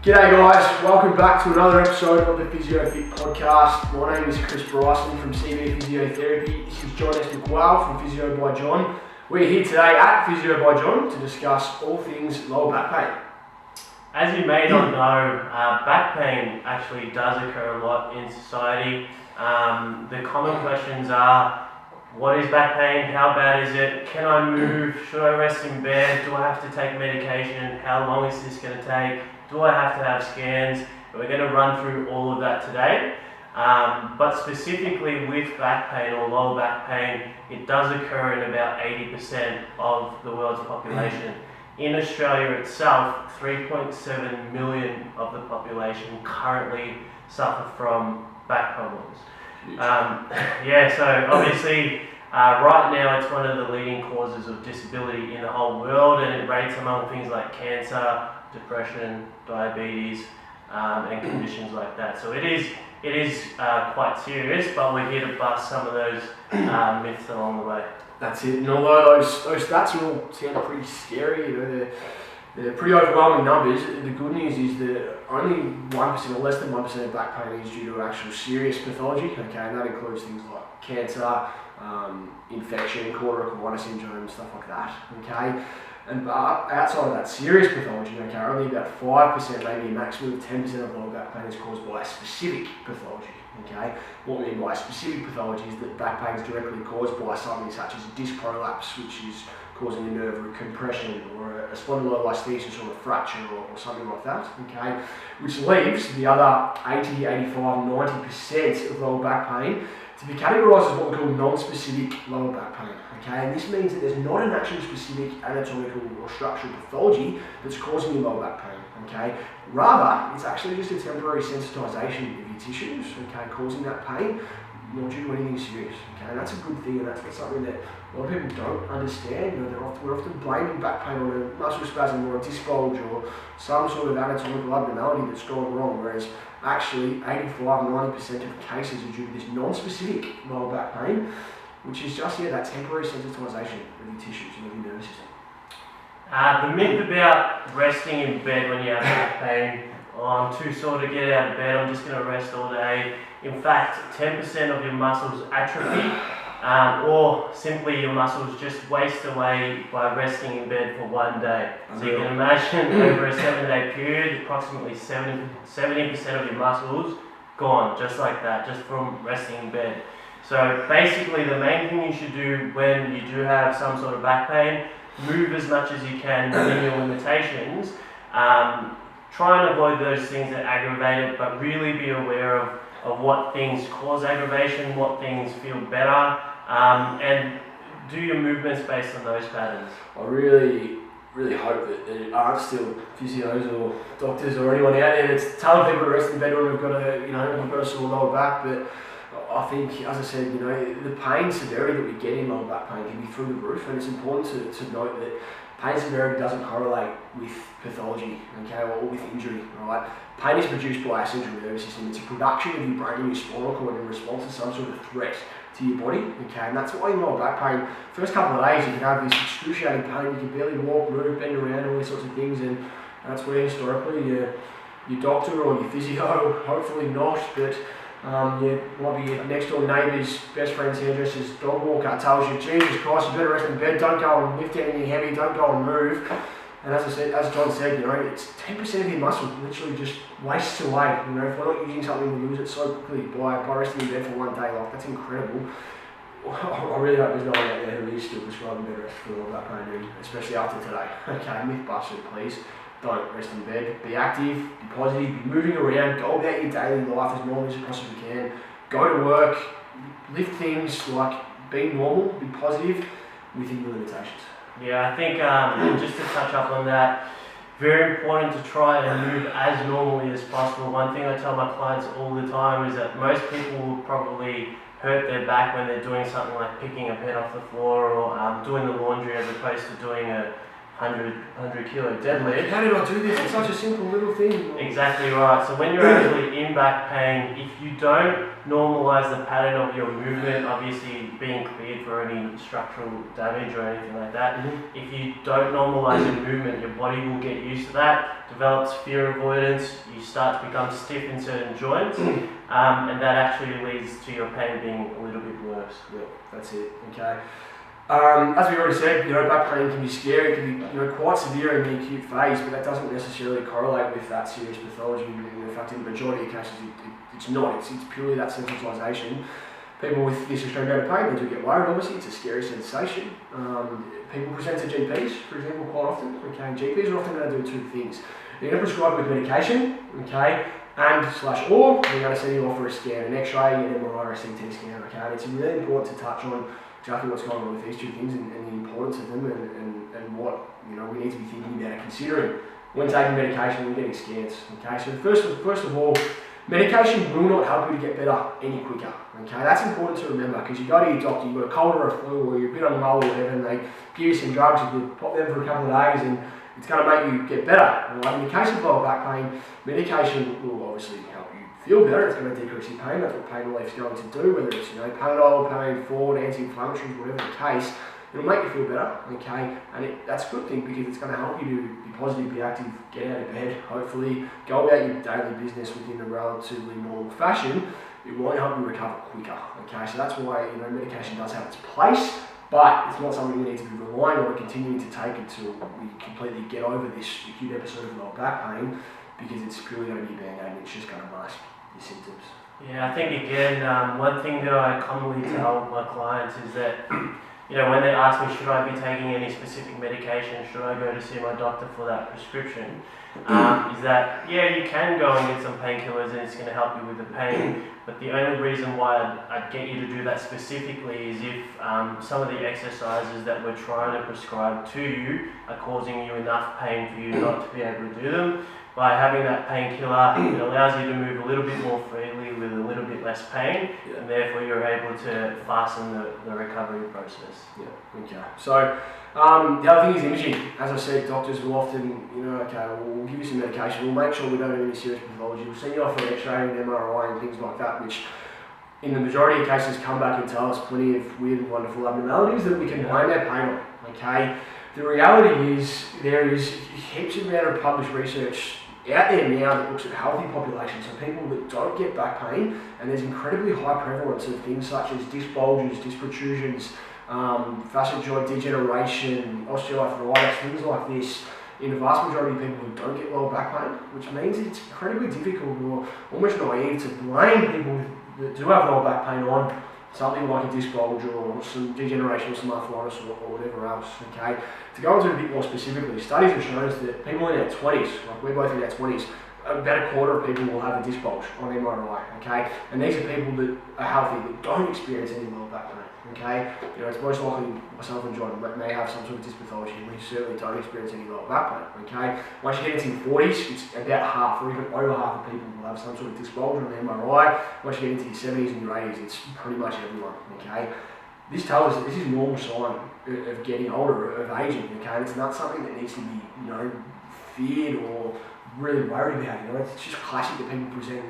G'day guys, welcome back to another episode of the Physio Fit podcast. My name is Chris Bryson from CV Physiotherapy. This is John S. McWell from Physio by John. We're here today at Physio by John to discuss all things lower back pain. As you may not know, back pain actually does occur a lot in society. The common questions are, what is back pain? How bad is it? Can I move? Should I rest in bed? Do I have to take medication? How long is this going to take? Do I have to have scans? We're going to run through all of that today. But specifically with back pain or lower back pain, it does occur in about 80% of the world's population. In Australia itself, 3.7 million of the population currently suffer from back problems. So obviously right now it's one of the leading causes of disability in the whole world, and it rates among things like cancer, depression, diabetes, and conditions like that. So it is quite serious, but we're here to bust some of those myths along the way. That's it. And although those stats are all sound pretty scary, they're pretty overwhelming numbers. The good news is that only 1% or less than 1% of back pain is due to actual serious pathology. Okay, and that includes things like cancer, infection, cauda syndrome, stuff like that. Okay. And outside of that serious pathology, okay, only about 5%, maybe a maximum of 10% of lower back pain is caused by a specific pathology. Okay, what we mean by specific pathology is that back pain is directly caused by something such as a disc prolapse, which is causing a nerve root compression, or a spondylolisthesis, or a fracture, or something like that. Okay, which leaves the other 80, 85, 90% of lower back pain to be categorised as what we call non-specific lower back pain. Okay, and this means that there's not an actual specific anatomical or structural pathology that's causing your lower back pain. Okay, rather it's actually just a temporary sensitisation of your tissues. Okay, causing that pain, not due to anything serious. Okay, and that's a good thing, and that's something that a lot of people don't understand. You know, we're often blaming back pain on a muscle spasm or a disc bulge or some sort of anatomical abnormality that's gone wrong, whereas actually 85-90% of cases are due to this non-specific lower back pain, which is just that temporary sensitisation of your tissues and of your nervous system. The myth about resting in bed when you have back pain, I'm too sore to get out of bed, I'm just going to rest all day. In fact, 10% of your muscles atrophy, or simply your muscles just waste away by resting in bed for one day. So you can imagine over a 7-day period, approximately 70% of your muscles gone, just like that, just from resting in bed. So basically the main thing you should do when you do have some sort of back pain, move as much as you can within your limitations. Try and avoid those things that aggravate it, but really be aware of what things cause aggravation, what things feel better, and do your movements based on those patterns. I really hope that there aren't still physios or doctors or anyone out there that's telling people to rest in bed when we've got a sore lower back, but I think, as I said, the pain severity that we get in lower back pain can be through the roof, and it's important to note that pain severity doesn't correlate with pathology, okay, or with injury, right? Pain is produced by our central nervous system. It's a production of your brain and your spinal cord in response to some sort of threat to your body, okay, and that's why in lower back pain, first couple of days you can have this excruciating pain, you can barely walk, move, bend around, all these sorts of things, and that's where historically your doctor or your physio, hopefully not, but might be your next door neighbour's best friend's hairdresser's dog walker tells you, Jesus Christ, you better rest in bed, don't go and lift anything heavy, don't go and move. And as John said, it's 10% of your muscle literally just wastes away. If we're not using something, we lose it so quickly by resting in bed for one day. Like, that's incredible. I really hope there's no one out there who is still prescribing bed rest for all that pain, especially after today. Okay, myth busted, please. Don't rest in bed. Be active, be positive, be moving around, go about your daily life as normally as you possibly can. Go to work, lift things, like be normal, be positive within your limitations. Yeah, I think just to touch up on that, very important to try and move as normally as possible. One thing I tell my clients all the time is that most people will probably hurt their back when they're doing something like picking a pen off the floor or doing the laundry as opposed to doing a 100 kilo deadlift. How did I do this? It's such a simple little thing. Exactly right. So when you're actually in back pain, if you don't normalise the pattern of your movement, obviously being cleared for any structural damage or anything like that, if you don't normalise your movement, your body will get used to that, develops fear avoidance, you start to become stiff in certain joints, and that actually leads to your pain being a little bit worse. Yeah, that's it. Okay. As we already said, back pain can be scary, it can be quite severe in the acute phase, but that doesn't necessarily correlate with that serious pathology. In fact, in the majority of cases, it's not. It's purely that sensitisation. People with this extreme amount of pain, they do get worried, obviously, it's a scary sensation. People present to GPs, for example, quite often. Okay, GPs are often going to do two things. They're going to prescribe with medication, okay, or they're going to send you off for a scan, an X-ray, an MRI, or a CT scan, okay. And it's really important to touch on exactly what's going on with these two things and the importance of them and what we need to be thinking about and considering when taking medication and getting scans. Okay, so first of all, medication will not help you to get better any quicker. Okay, that's important to remember because you go to your doctor, you've got a cold or a flu or you're a bit unwell or whatever, and they give you some drugs, you pop them for a couple of days and it's going to make you get better. Like in the case of lower back pain, medication will obviously help you feel better. It's going to decrease your pain. That's what pain relief is going to do, whether it's Panadol, pain, Ford, anti-inflammatories, whatever the case. It'll make you feel better, okay? And that's a good thing because it's going to help you to be positive, be active, get out of bed, hopefully go about your daily business within a relatively normal fashion. It won't help you recover quicker, okay? So that's why medication does have its place, but it's not something we need to be relying on or continuing to take until we completely get over this acute episode of lower back pain, because it's purely going to be a band-aid and it's just going to mask your symptoms. Yeah, I think again, one thing that I commonly tell my clients is that when they ask me, should I be taking any specific medication, should I go to see my doctor for that prescription, is that, you can go and get some painkillers and it's going to help you with the pain, but the only reason why I'd get you to do that specifically is if some of the exercises that we're trying to prescribe to you are causing you enough pain for you not to be able to do them. By having that painkiller, it allows you to move a little bit more freely with a little bit less pain, and therefore you're able to fasten the recovery process. Yeah, okay. So the other thing is imaging. As I said, doctors will often, we'll give you some medication, we'll make sure we don't have any serious pathology, we'll send you off for an X-ray and MRI and things like that, which in the majority of cases come back and tell us plenty of weird and wonderful abnormalities that we can blame our pain on, okay? The reality is there is heaps of amount of published research out there now that looks at healthy populations, so people that don't get back pain, and there's incredibly high prevalence of things such as disc bulges, disc protrusions, facet joint degeneration, osteoarthritis, things like this in the vast majority of people who don't get lower back pain, which means it's incredibly difficult or almost naive to blame people that do have lower back pain on something like a disc bulge or some degeneration or some arthritis or whatever else, okay? To go into it a bit more specifically, studies have shown us that people in their 20s, like we're both in our 20s, about a quarter of people will have a disc bulge on MRI, okay? And these are people that are healthy, that don't experience any lower back pain, okay? It's most likely myself and John may have some sort of disc pathology, and we certainly don't experience any lower back pain, okay? Once you get into your 40s, it's about half or even over half of people will have some sort of disc bulge on the MRI. Once you get into your 70s and your 80s, it's pretty much everyone, okay? This tells us that this is a normal sign of getting older, of aging, okay? And it's not something that needs to be, feared or really worried about, It's just classic that people present,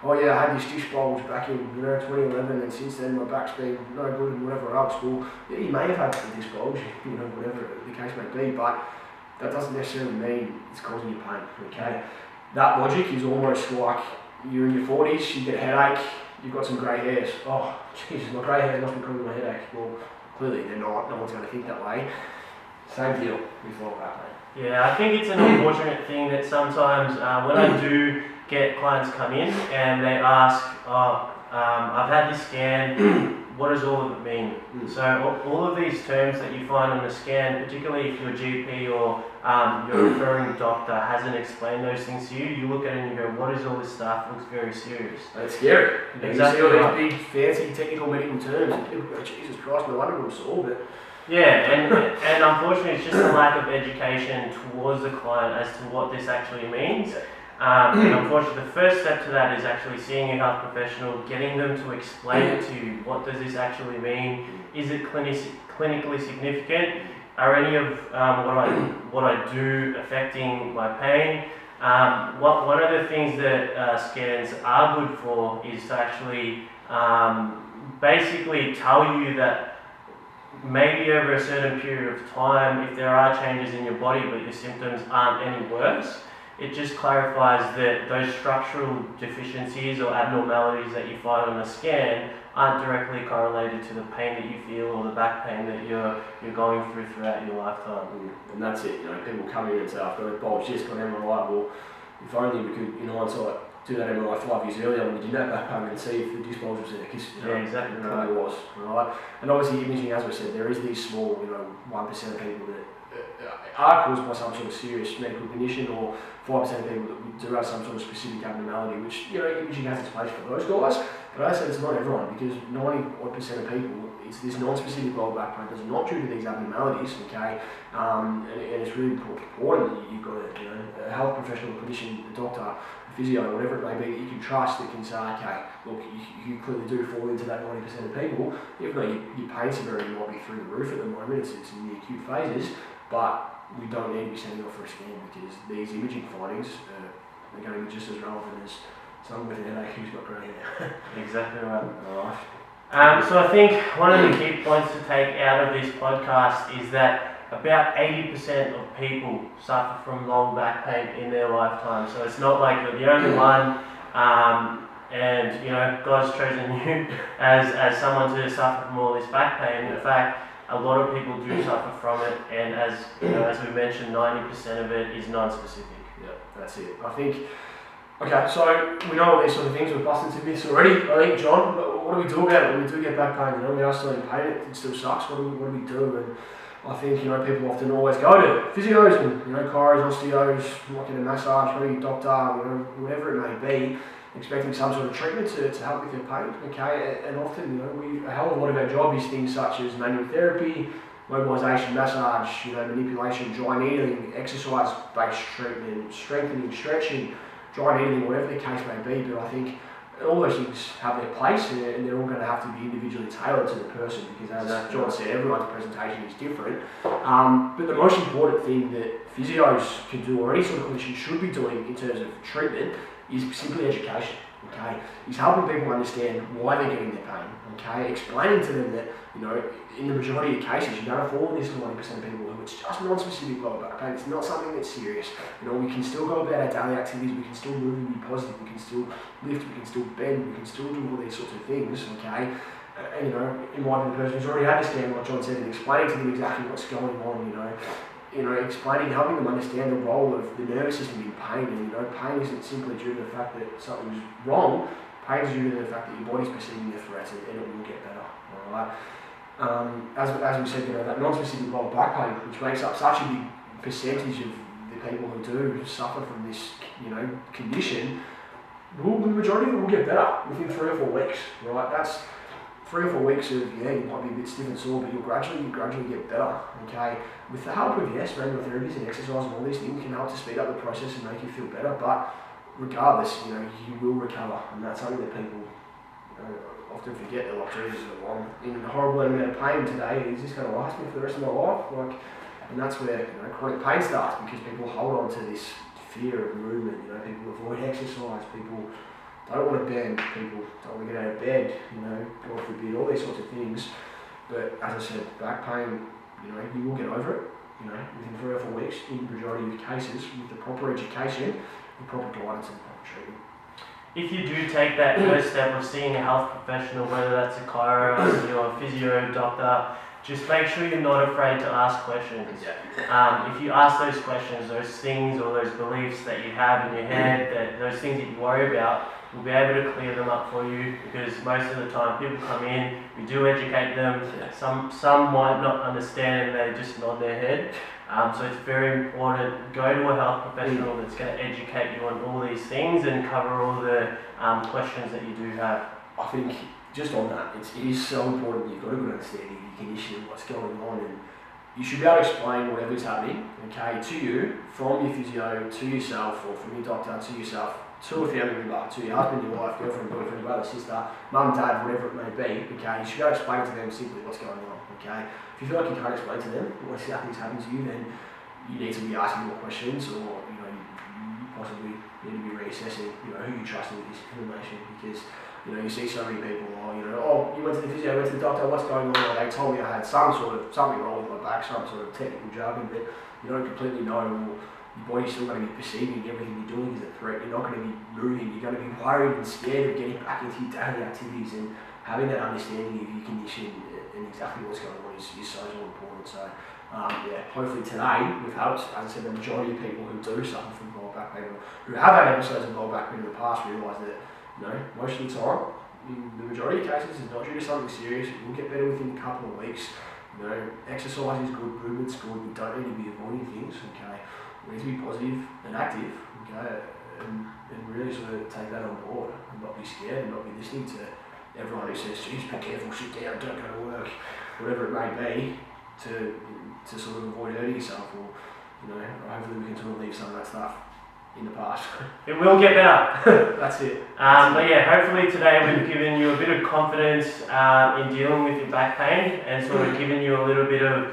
I had this disc bulge back in, 2011, and since then my back's been no good and whatever else. Well, yeah, you may have had a disc bulge, whatever the case may be, but that doesn't necessarily mean it's causing you pain, okay? That logic is almost like you're in your 40s, you get a headache, you've got some grey hairs. Oh, Jesus, my grey hairs must be causing my headache. Well, clearly they're not. No one's going to think that way. Same deal with lower back pain. Yeah, I think it's an unfortunate thing that sometimes when I do get clients come in and they ask, I've had this scan, what does all of it mean? So all of these terms that you find on the scan, particularly if your GP or your referring doctor hasn't explained those things to you, you look at it and you go, what is all this stuff? It looks very serious. It's scary. Exactly. You see all these big, fancy, technical medical terms and people go, Jesus Christ, no wonder we'll solve it. Yeah, and unfortunately it's just a lack of education towards the client as to what this actually means. And unfortunately the first step to that is actually seeing a health professional, getting them to explain it to you. What does this actually mean? Is it clinically significant? are any of what I do affecting my pain? One of the things that scans are good for is to actually basically tell you that maybe over a certain period of time, if there are changes in your body but your symptoms aren't any worse, it just clarifies that those structural deficiencies or abnormalities that you find on a scan aren't directly correlated to the pain that you feel or the back pain that you're going through throughout your lifetime. And that's it. People come in and say, I've got a bulge disc on MRI. Well, if only we could, in hindsight, do that MRI 5 years earlier when we did that back pain and see if the disc bulge was there. Because exactly it probably was. Right? And obviously, imaging, as we said, there is these small, 1% of people that are caused by some sort of serious medical condition, or 5% of people that do have some sort of specific abnormality, which imaging has its place for those guys. But I say it's not everyone, because 90% of people, it's this non-specific lower back pain that's not due to these abnormalities, okay? And it's really important that you've got a health professional, a clinician, a doctor, a physio, whatever it may be, that you can trust, that can say, okay, look, you clearly do fall into that 90% of people, even though your pain severity might be through the roof at the moment, it's in the acute phases, but we don't need to be sending off for a scan, because these imaging findings are going to be just as relevant as someone with an headache who's got grey hair. Exactly right. Alright. So I think one of the key points to take out of this podcast is that about 80% of people suffer from lower back pain in their lifetime. So it's not like you're the only one, and God's chosen you as someone to suffer from all this back pain. In fact, a lot of people do suffer from it, and as we mentioned, 90% of it is non-specific. Yeah, that's it. I think. Okay, so we know all these sort of things. We've busted into this already. I think, John, what do we do about it when we do get back pain? We are still in pain. It still sucks. What do we do? And I think people often always go to physios and chiros, osteos, might get a massage, maybe a doctor, whatever it may be, expecting some sort of treatment to help with their pain. Okay, and often a hell of a lot of our job is things such as manual therapy, mobilisation, massage, manipulation, dry needling, exercise-based treatment, strengthening, stretching, dry needling, whatever the case may be. But I think all those things have their place, and they're all going to have to be individually tailored to the person, because as John said, everyone's presentation is different. But the most important thing that physios can do, or any sort of clinician should be doing in terms of treatment, is simply education. Okay, is helping people understand why they're getting their pain. Okay, explaining to them that in the majority of cases you're going to fall in this 90% of people who it's just non-specific lower back pain. It's not something that's serious. We can still go about our daily activities. We can still move and be positive. We can still lift. We can still bend. We can still do all these sorts of things. Okay, and it might be the person who's already had a scan, like John said, and explaining to them exactly what's going on. Explaining, helping them understand the role of the nervous system in pain. And pain isn't simply due to the fact that something's wrong. Pain is due to the fact that your body's perceiving the threat, and it will get better. All right. As we said, that non-specific lower back pain, which makes up such a big percentage of the people who do suffer from this, condition, the majority of it will get better within 3 or 4 weeks. Right. That's 3 or 4 weeks of you might be a bit stiff and sore, but you'll gradually get better. Okay. With the help of manual therapies and exercise and all these things can help to speed up the process and make you feel better. But regardless, you will recover, and that's something that people often forget. They're like, Jesus, I'm in a horrible amount of pain today. Is this going to last me for the rest of my life? And that's where chronic pain starts, because people hold on to this fear of movement. People avoid exercise. People don't want to bend. People don't want to get out of bed. God forbid, all these sorts of things. But as I said, back pain, you will get over it. Within 3 or 4 weeks, in the majority of cases, with the proper education, the proper guidance, and the proper treatment. If you do take that first step of seeing a health professional, whether that's a chiro, a physio, doctor, just make sure you're not afraid to ask questions. If you ask those questions, those things or those beliefs that you have in your head, those things that you worry about, we'll be able to clear them up for you, because most of the time people come in, we do educate them. Some might not understand and they just nod their head. So it's very important, go to a health professional that's going to educate you on all these things and cover all the questions that you do have. I think just on that, it is so important you've got a good understanding of your condition and what's going on, and you should be able to explain whatever's happening, okay, to you, from your physio, to yourself, or from your doctor, to yourself, to a family member, to your husband, your wife, girlfriend, boyfriend, brother, sister, mum, dad, whatever it may be, okay, you should be able to explain to them simply what's going on, okay. If you feel like you can't explain to them what exactly is happening to you, then you need to be asking more questions, or, you know, you possibly need to be reassessing, you know, who you trust with this information, because, you know, you see so many people, you went to the physio, went to the doctor, what's going on? Well, they told me I had something wrong with my back, some sort of technical jargon, but you don't completely know. Well, your body's still going to be perceiving everything you're doing as a threat. You're not going to be moving. You're going to be worried and scared of getting back into your daily activities, and having that understanding of your condition and exactly what's going on is so important. So, hopefully today we've helped. As I said, the majority of people who do suffer from lower back pain, or who have had episodes of lower back pain in the past, realise that, you know, most of the time, in the majority of cases, it's not due to something serious. It will get better within a couple of weeks. You know, exercise is good, movement's good. We don't need to be avoiding things. Okay, we need to be positive and active. Okay, and really sort of take that on board and not be scared and not be listening to everyone who says, "Geez, be careful, sit down, don't go to work," whatever it may be, to sort of avoid hurting yourself, or, you know, hopefully we can sort of leave some of that stuff in the past. It will get better. That's it. But yeah, hopefully today we've given you a bit of confidence in dealing with your back pain, and sort of given you a little bit of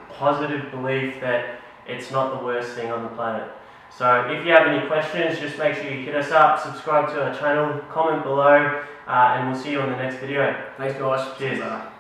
positive belief that it's not the worst thing on the planet. So if you have any questions, just make sure you hit us up, subscribe to our channel, comment below, and we'll see you on the next video. Thanks guys. Cheers.